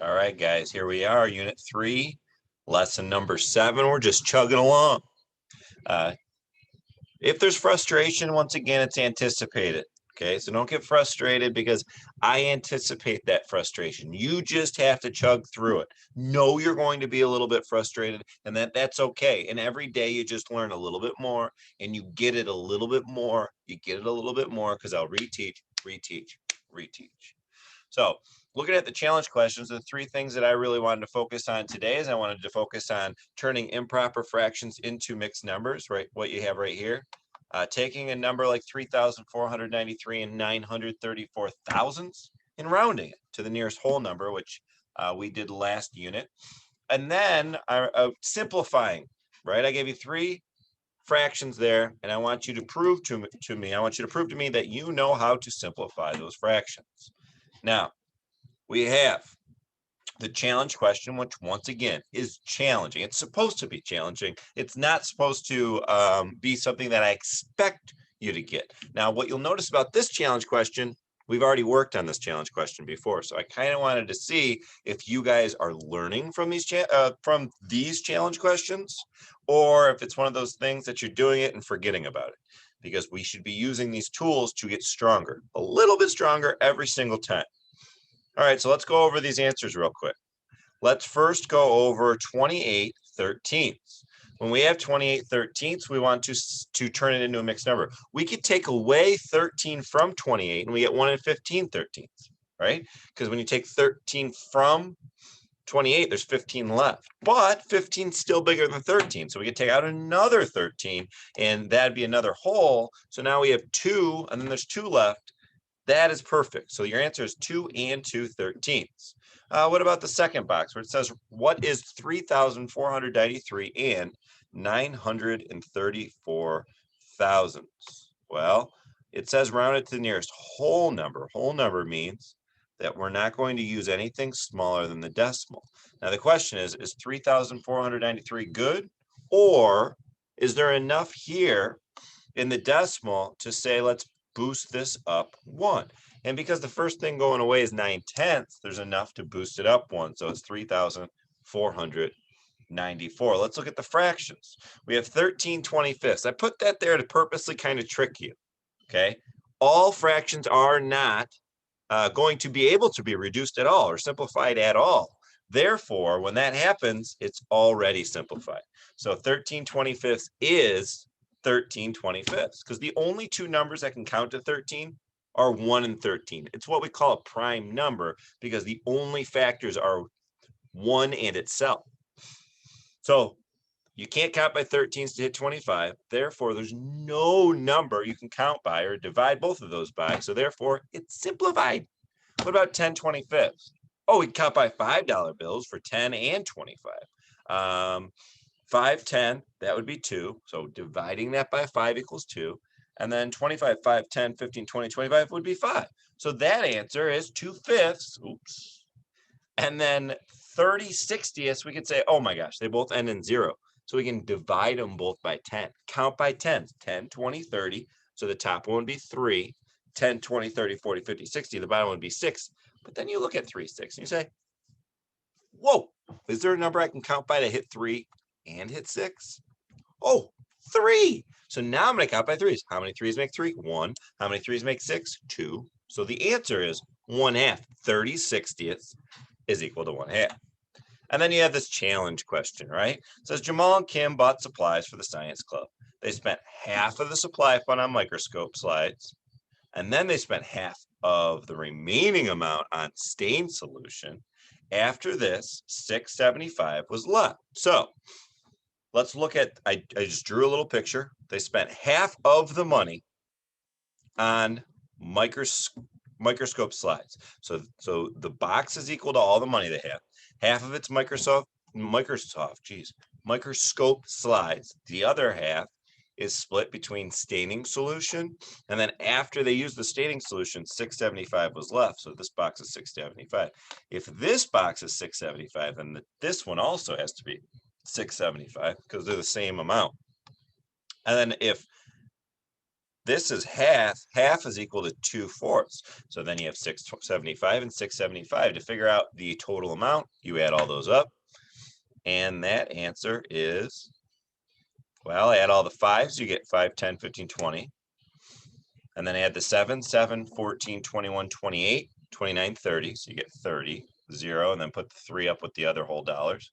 All right, guys, here we are, Unit 3, lesson number 7. We're just chugging along. If there's frustration, once again, it's anticipated. Okay, so don't get frustrated because I anticipate that frustration. You just have to chug through it. Know you're going to be a little bit frustrated, and that's okay. And every day you just learn a little bit more, and you get it a little bit more. You get it a little bit more because I'll reteach, reteach, reteach. So looking at the challenge questions, the 3 things that I really wanted to focus on today is I wanted to focus on turning improper fractions into mixed numbers, right? What you have right here. Taking a number like 3,493 and 934 thousandths and rounding it to the nearest whole number, which we did last unit. And then simplifying, right? I gave you 3 fractions there, and I want you to prove to me, I want you to prove to me that you know how to simplify those fractions. Now, we have the challenge question, which once again is challenging. It's supposed to be challenging. It's not supposed to be something that I expect you to get. Now, what you'll notice about this challenge question, we've already worked on this challenge question before. So I kind of wanted to see if you guys are learning from these challenge questions, or if it's one of those things that you're doing it and forgetting about it, because we should be using these tools to get stronger, a little bit stronger every single time. All right, so let's go over these answers real quick. Let's first go over 28 13ths. When we have 28 13ths, we want to turn it into a mixed number. We could take away 13 from 28 and we get 1 and 15 13ths, right? Because when you take 13 from 28, there's 15 left, but 15 is still bigger than 13. So we could take out another 13 and that'd be another whole. So now we have 2 and then there's 2 left. That is perfect. So your answer is 2 and 2/13. What about the second box where it says, what is 3,493 and 934 thousandths? Well, it says round it to the nearest whole number. Whole number means that we're not going to use anything smaller than the decimal. Now the question is 3,493 good, or is there enough here in the decimal to say, let's boost this up 1? And because the first thing going away is 9/10, there's enough to boost it up 1. So it's 3,494. Let's look at the fractions. We have 13/25. I put that there to purposely kind of trick you. Okay. All fractions are not going to be able to be reduced at all or simplified at all. Therefore, when that happens, it's already simplified. So 13/25 is 13/25, because the only 2 numbers that can count to 13 are 1 and 13. It's what we call a prime number because the only factors are 1 and itself. So you can't count by 13s to hit 25. Therefore, there's no number you can count by or divide both of those by. So therefore, it's simplified. What about 10/25? Oh, we can count by $5 bills for 10 and 25. 5, 10, that would be 2. So dividing that by 5 equals 2. And then 25, 5, 10, 15, 20, 25 would be 5. So that answer is 2/5. Oops. And then 30/60ths, we could say, oh my gosh, they both end in 0. So we can divide them both by 10. Count by 10s, 10, 20, 30. So the top one would be 3. 10, 20, 30, 40, 50, 60. The bottom would be 6. But then you look at 3, 6, and you say, whoa, is there a number I can count by to hit 3 and hit 6? Oh, 3. So now I'm going to count by 3s. How many 3s make 3? 1. How many 3s make 6? 2. So the answer is 1/2. 30/60ths is equal to 1/2. And then you have this challenge question, right? It says Jamal and Kim bought supplies for the science club. They spent half of the supply fund on microscope slides, and then they spent half of the remaining amount on stain solution. After this, $675 was left. So let's look at, I just drew a little picture. They spent half of the money on microscope slides. So the box is equal to all the money they have. Half of it's microscope slides. The other half is split between staining solution. And then after they use the staining solution, $675 was left. So this box is $675. If this box is $675, then this one also has to be $675 because they're the same amount. And then if this is half. Half is equal to 2/4. So then you have 675 and 675. To figure out the total amount, you add all those up. And that answer is, well, add all the 5s, you get 5, 10, 15, 20. And then add the 7, 7, 14, 21, 28, 29, 30. So you get 30, 0, and then put the 3 up with the other whole dollars.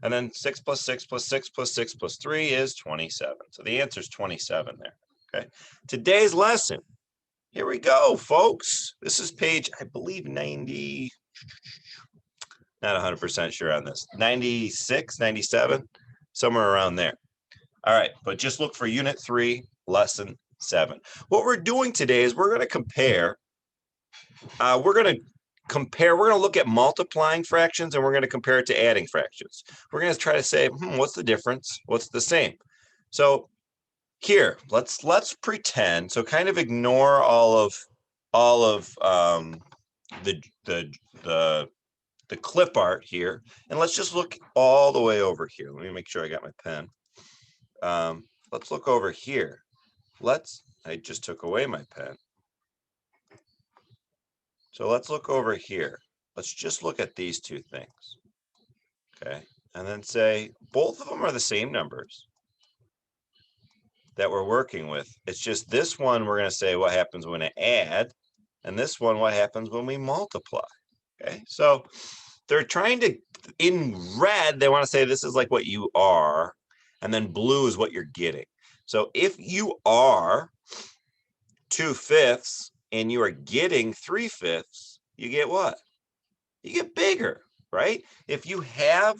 And then 6 plus 6 plus 6 plus 6 plus 3 is 27. So the answer is 27 there. Okay. Today's lesson. Here we go, folks. This is page, I believe, 90. Not 100% sure on this. 96, 97, somewhere around there. All right, but just look for Unit 3, Lesson 7. What we're doing today is we're going to compare. We're going to look at multiplying fractions, and we're going to compare it to adding fractions. We're going to try to say, what's the difference? What's the same? So here, let's pretend. So kind of ignore all of the clip art here, and let's just look all the way over here. Let me make sure I got my pen. Let's look over here. I just took away my pen. So let's look over here. Let's just look at these two things. Okay, and then say both of them are the same numbers that we're working with. It's just this one we're going to say what happens when I add, and this one what happens when we multiply. Okay, so they're trying to, in red, they want to say this is like what you are, and then blue is what you're getting. So if you are 2/5 and you are getting 3/5, you get what? You get bigger, right? If you have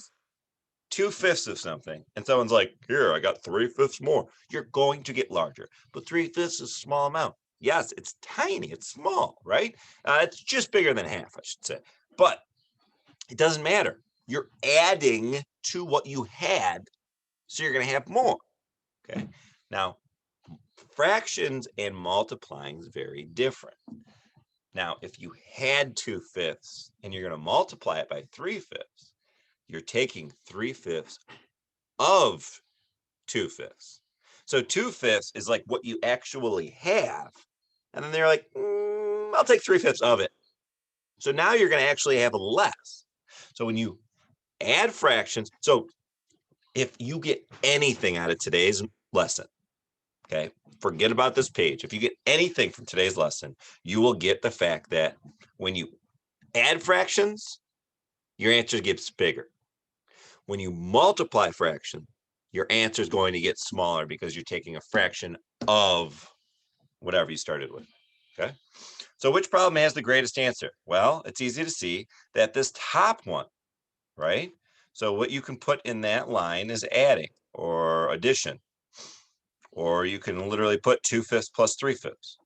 2/5 of something and someone's like, here, I got 3/5 more, you're going to get larger. But 3/5 is a small amount. Yes, it's tiny, it's small, right? It's just bigger than half, I should say. But it doesn't matter. You're adding to what you had, so you're going to have more. Okay. Now, fractions and multiplying is very different. Now, if you had 2/5 and you're going to multiply it by 3/5, you're taking 3/5 of 2/5. So 2/5 is like what you actually have. And then they're like, I'll take 3/5 of it. So now you're going to actually have less. So when you add fractions, so if you get anything out of today's lesson, okay, forget about this page. If you get anything from today's lesson, you will get the fact that when you add fractions, your answer gets bigger. When you multiply fraction, your answer is going to get smaller because you're taking a fraction of whatever you started with. Okay. So which problem has the greatest answer? Well, it's easy to see that this top one, right? So what you can put in that line is adding or addition. Or you can literally put 2/5 plus 3/5.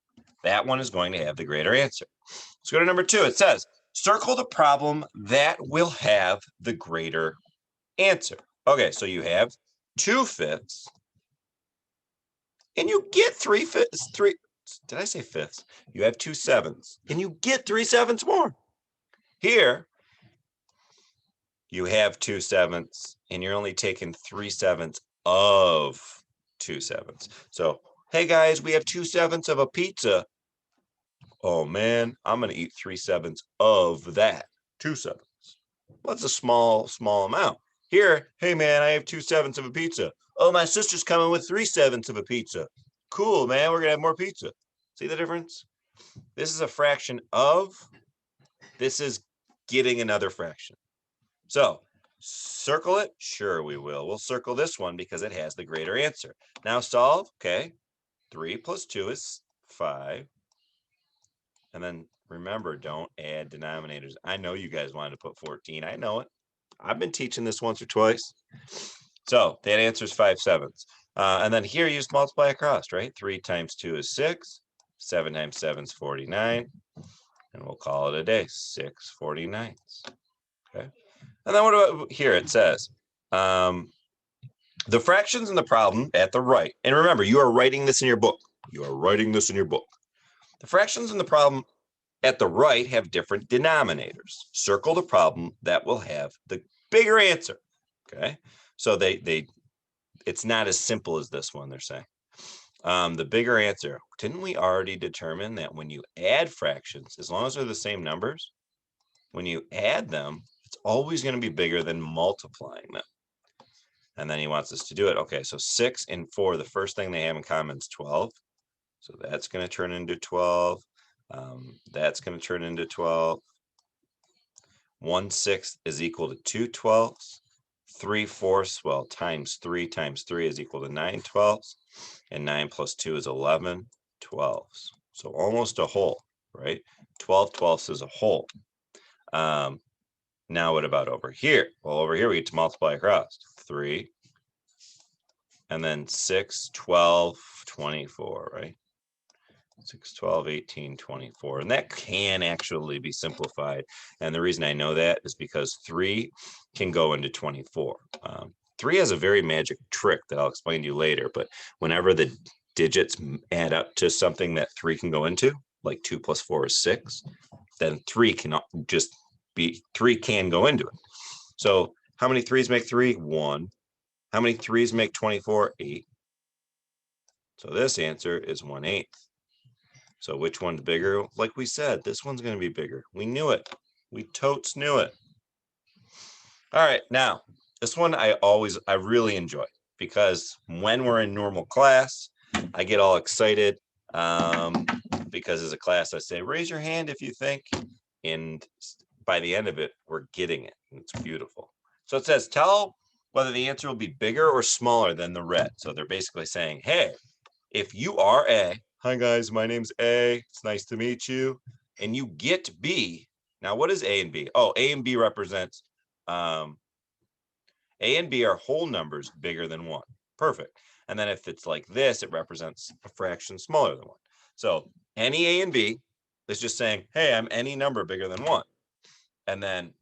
That one is going to have the greater answer. Let's go to number 2. It says, circle the problem that will have the greater answer. Okay, so you have 2/5, and you get 3/5. Did I say fifths? You have 2/7, and you get 3/7 more. Here, you have 2/7, and you're only taking 3/7 of 2/7. So, hey guys, we have 2/7 of a pizza. Oh man, I'm gonna eat 3/7 of that 2/7. Well, that's a small amount. Here, hey man, I have 2/7 of a pizza. Oh, my sister's coming with 3/7 of a pizza. Cool, man, we're gonna have more pizza. See the difference? This is a fraction of. This is getting another fraction. So circle it. Sure, we will. We'll circle this one because it has the greater answer. Now solve. Okay. 3 plus 2 is 5. And then remember, don't add denominators. I know you guys wanted to put 14. I know it. I've been teaching this once or twice. So that answer is 5/7. And then here you just multiply across, right? 3 times 2 is 6. 7 times 7 is 49. And we'll call it a day. 6 49. Okay. And then what about here? It says the fractions in the problem at the right. And remember, you are writing this in your book. You are writing this in your book. The fractions in the problem at the right have different denominators. Circle the problem that will have the bigger answer. Okay. So it's not as simple as this one, they're saying. The bigger answer, didn't we already determine that when you add fractions, as long as they're the same numbers, when you add them, it's always going to be bigger than multiplying them. And then he wants us to do it. Okay, so 6 and 4, the first thing they have in common is 12. So that's going to turn into 12. That's going to turn into 12. 1/6 is equal to 2/12. 3/4, well, times 3 is equal to 9/12. And 9 plus 2 is 11/12. So almost a whole, right? 12/12 is a whole. Now what about over here? Well, over here we get to multiply across. 3, and then 6, 12, 24, right? 6, 12, 18, 24. And that can actually be simplified. And the reason I know that is because 3 can go into 24. 3 has a very magic trick that I'll explain to you later. But whenever the digits add up to something that 3 can go into, like 2 plus 4 is 6, then 3 can just be, 3 can go into it. So how many 3s make 3? 1. How many 3s make 24? 8. So this answer is 1/8. So which one's bigger? Like we said, this one's going to be bigger. We knew it. We totes knew it. All right, now this one I really enjoy because when we're in normal class, I get all excited because as a class I say, raise your hand if you think, and by the end of it, we're getting it. It's beautiful. So it says, tell whether the answer will be bigger or smaller than the red. So they're basically saying, hey, if you are A, hi guys, my name's A, it's nice to meet you, and you get B. Now, what is A and B? Oh, A and B represents, A and B are whole numbers bigger than 1. Perfect. And then if it's like this, it represents a fraction smaller than 1. So any A and B is just saying, hey, I'm any number bigger than 1. And then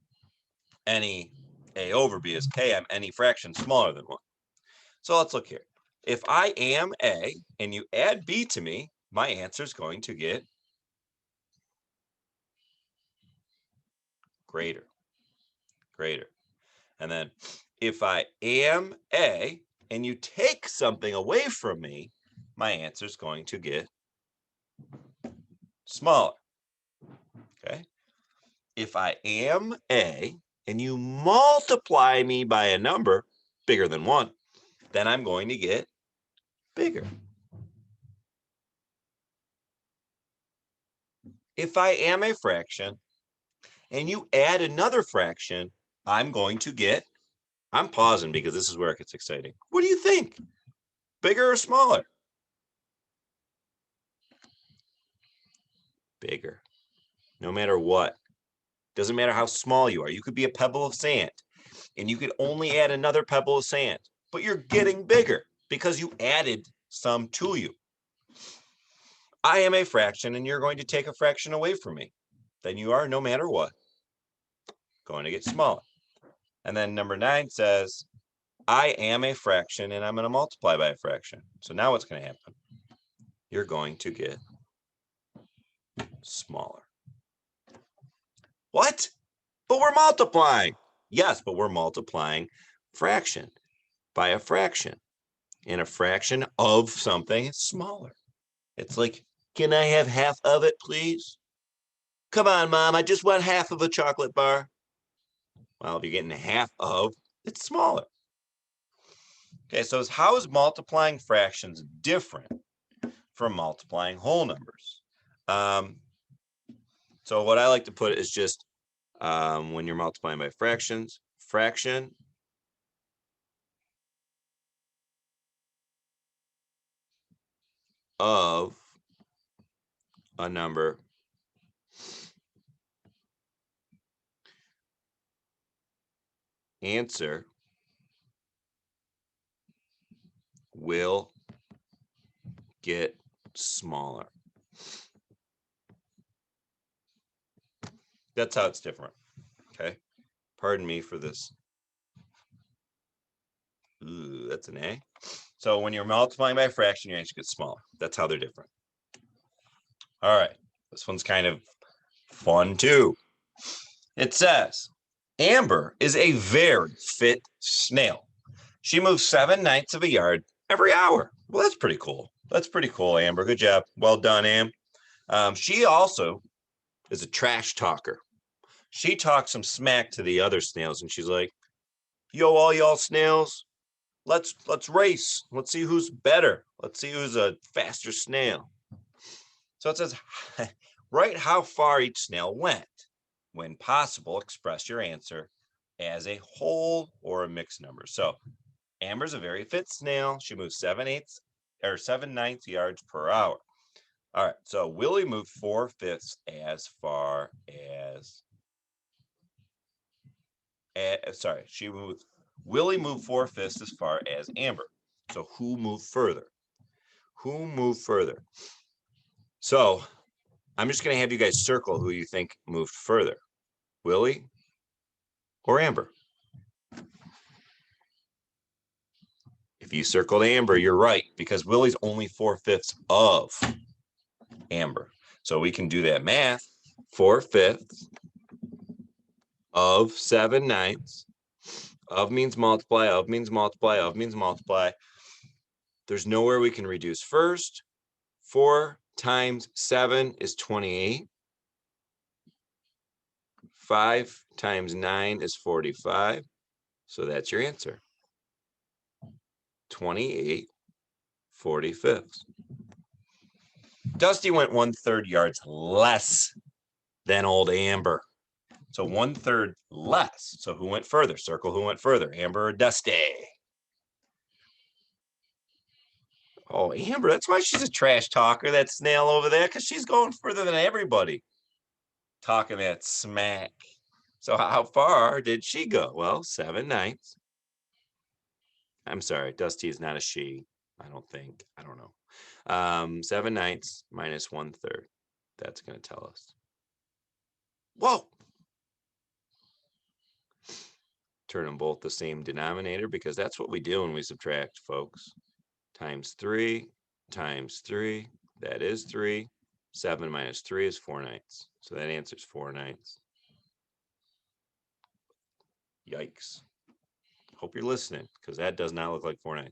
any A over B is, hey, I'm any fraction smaller than 1. So let's look here. If I am A and you add B to me, my answer is going to get greater. And then if I am A and you take something away from me, my answer is going to get smaller. Okay. If I am A and you multiply me by a number bigger than 1, then I'm going to get bigger. If I am a fraction and you add another fraction, I'm going to get, I'm pausing because this is where it gets exciting. What do you think? Bigger or smaller? Bigger. No matter what. Doesn't matter how small you are. You could be a pebble of sand and you could only add another pebble of sand, but you're getting bigger because you added some to you. I am a fraction and you're going to take a fraction away from me. Then you are, no matter what, going to get smaller. And then number 9 says, I am a fraction and I'm going to multiply by a fraction. So now what's going to happen? You're going to get smaller. What? But we're multiplying. Yes, but we're multiplying fraction by a fraction. And a fraction of something is smaller. It's like, can I have half of it, please? Come on, Mom, I just want half of a chocolate bar. Well, if you're getting half of, it's smaller. Okay, so how is multiplying fractions different from multiplying whole numbers? So what I like to put is just when you're multiplying by fractions, fraction of a number answer will get smaller. That's how it's different. Okay. Pardon me for this. Ooh, that's an A. So when you're multiplying by a fraction, your answer gets smaller. That's how they're different. All right. This one's kind of fun too. It says, Amber is a very fit snail. She moves 7/9 of a yard every hour. Well, that's pretty cool. That's pretty cool, Amber. Good job. Well done, Am. She also is a trash talker. She talks some smack to the other snails, and she's like, "Yo, all y'all snails, let's race. Let's see who's better. Let's see who's a faster snail." So it says, write how far each snail went. When possible, express your answer as a whole or a mixed number. So Amber's a very fit snail. She moves 7/9 yards per hour. All right, so Willie moved 4/5 as far as, Willie moved 4/5 as far as Amber. So who moved further? Who moved further? So I'm just going to have you guys circle who you think moved further, Willie or Amber. If you circled Amber, you're right, because Willie's only 4/5 of Amber. So we can do that math. 4/5 of 7/9. Of means multiply, of means multiply, of means multiply. There's nowhere we can reduce first. 4 times 7 is 28. 5 times 9 is 45. So that's your answer. 28/45. Dusty went 1/3 yards less than old Amber. So 1/3 less. So who went further? Circle who went further, Amber or Dusty? Oh, Amber, that's why she's a trash talker, that snail over there, because she's going further than everybody. Talking that smack. So how far did she go? Well, 7/9. I'm sorry, Dusty is not a she. I don't think. I don't know. 7/9 minus 1/3. That's going to tell us. Whoa. Turn them both the same denominator, because that's what we do when we subtract, folks. Times 3 times 3. That is 3. 7 minus 3 is 4/9. So that answers 4/9. Yikes. Hope you're listening, because that does not look like 4/9.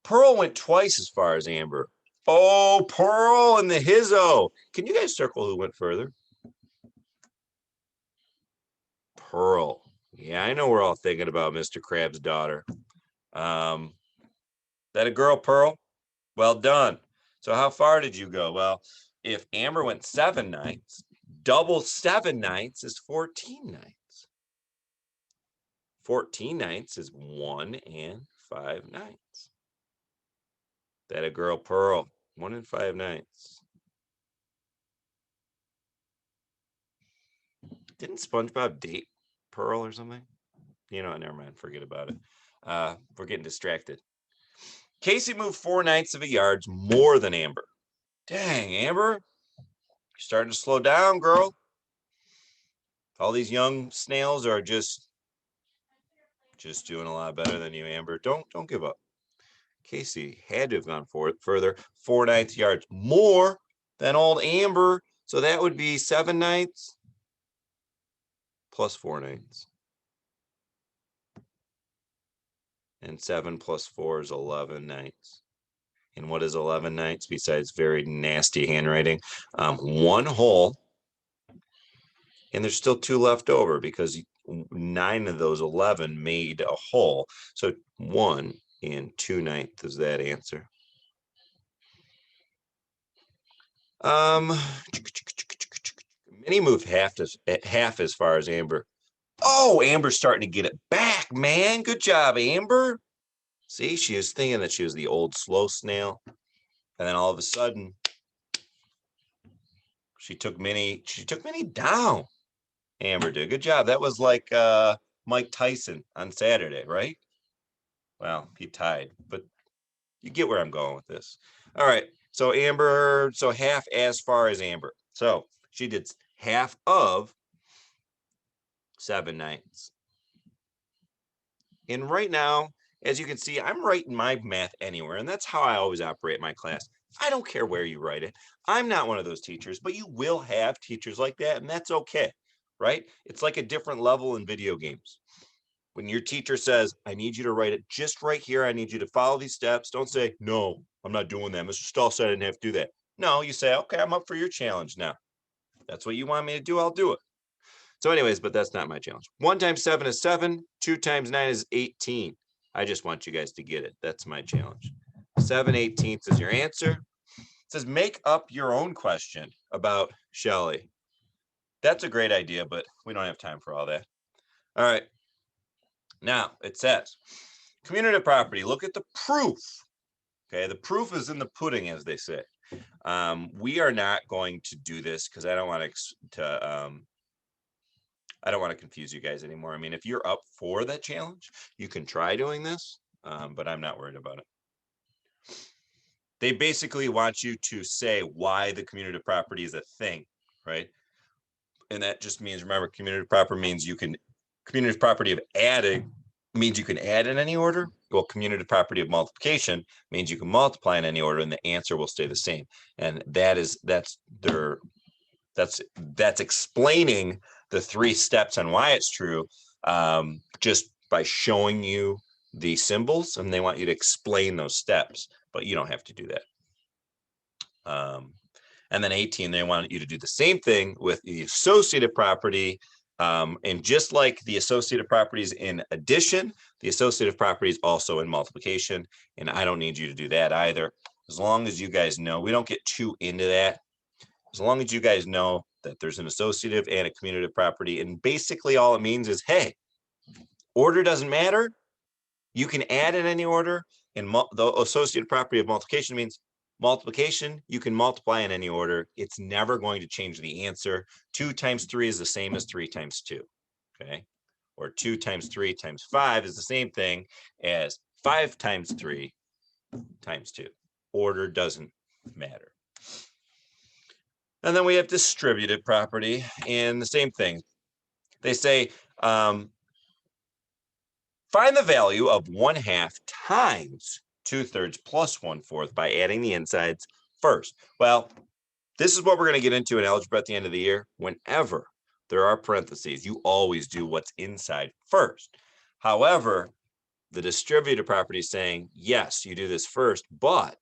Pearl went twice as far as Amber. Oh, Pearl and the hizzo. Can you guys circle who went further? Pearl. Yeah, I know we're all thinking about Mr. Crab's daughter. That a girl, Pearl? Well done. So how far did you go? Well, if Amber went 7/9, double 7/9 is 14/9. 14/9 is 1 5/9. That a girl, Pearl. 1 5/9. Didn't SpongeBob date Pearl or something? You know, never mind. Forget about it. We're getting distracted. Casey moved 4/9 of a yard more than Amber. Dang, Amber, you're starting to slow down, girl. All these young snails are just doing a lot better than you, Amber. Don't give up. Casey had to have gone further, 4/9 yards more than old Amber. So that would be 7/9 plus 4/9. And 7 plus 4 is 11/9. And what is 11/9 besides very nasty handwriting? 1 whole. And there's still 2 left over, because 9 of those 11 made a whole. So 1 2/9 is that answer. Minnie moved half as far as Amber. Oh, Amber's starting to get it back, man. Good job, Amber. See, she was thinking that she was the old slow snail. And then all of a sudden, she took Minnie down. Amber did. Good job. That was like Mike Tyson on Saturday, right? Well, he tied, but you get where I'm going with this. All right. So Amber, so half as far as Amber. So she did half of 7/9. And right now, as you can see, I'm writing my math anywhere, and that's how I always operate my class. I don't care where you write it. I'm not one of those teachers, but you will have teachers like that, and that's okay, right? It's like a different level in video games. When your teacher says, I need you to write it just right here, I need you to follow these steps. Don't say, no, I'm not doing that. Mr. Stahl said I didn't have to do that. No, you say, okay, I'm up for your challenge now. That's what you want me to do, I'll do it. So anyways, but that's not my challenge. 1 times 7 is 7. 2 times 9 is 18. I just want you guys to get it. That's my challenge. 7/18 is your answer. It says, make up your own question about Shelley. That's a great idea, but we don't have time for all that. All right. Now it says, commutative property. Look at the proof. Okay, the proof is in the pudding, as they say. We are not going to do this because I don't want to confuse you guys anymore. I mean, if you're up for that challenge, you can try doing this, but I'm not worried about it. They basically want you to say why the commutative property is a thing, right? And that just means, remember, commutative property means commutative property of adding means you can add in any order. Well, commutative property of multiplication means you can multiply in any order and the answer will stay the same. And that's explaining the 3 steps on why it's true, just by showing you the symbols, and they want you to explain those steps, but you don't have to do that. And then 18, they want you to do the same thing with the associative property. And just like the associative properties in addition, the associative properties also in multiplication. And I don't need you to do that either. As long as you guys know, we don't get too into that. As long as you guys know that there's an associative and a commutative property. And basically all it means is, hey, order doesn't matter. You can add in any order. And the associative property of multiplication means multiplication, you can multiply in any order. It's never going to change the answer. 2 times 3 is the same as 3 times 2, okay? Or 2 times 3 times 5 is the same thing as 5 times 3 times 2. Order doesn't matter. And then we have distributive property, and the same thing. They say, find the value of 1/2 times 2/3 plus 1/4 by adding the insides first. Well, this is what we're going to get into in algebra at the end of the year. Whenever there are parentheses, you always do what's inside first. However, the distributive property is saying, yes, you do this first, but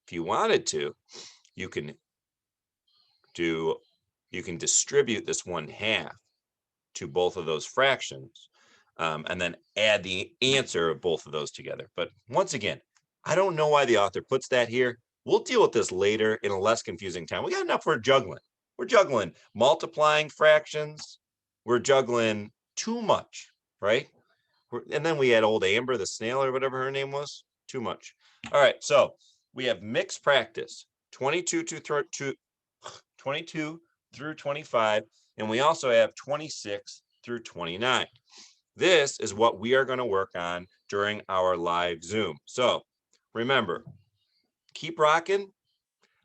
if you wanted to, you can distribute this 1/2 to both of those fractions, and then add the answer of both of those together. But once again, I don't know why the author puts that here. We'll deal with this later in a less confusing time. We got enough for juggling. We're juggling multiplying fractions. We're juggling too much, right? And then we had old Amber, the snail, or whatever her name was. Too much. All right, so we have mixed practice, 22 through 25, and we also have 26 through 29. This is what we are going to work on during our live Zoom. So remember, keep rocking.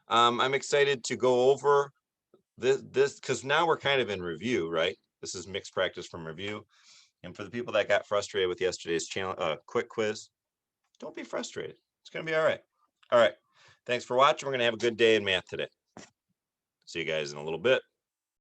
I'm excited to go over this because now we're kind of in review, right? This is mixed practice from review. And for the people that got frustrated with yesterday's quick quiz, don't be frustrated. It's going to be all right. All right. Thanks for watching. We're going to have a good day in math today. See you guys in a little bit.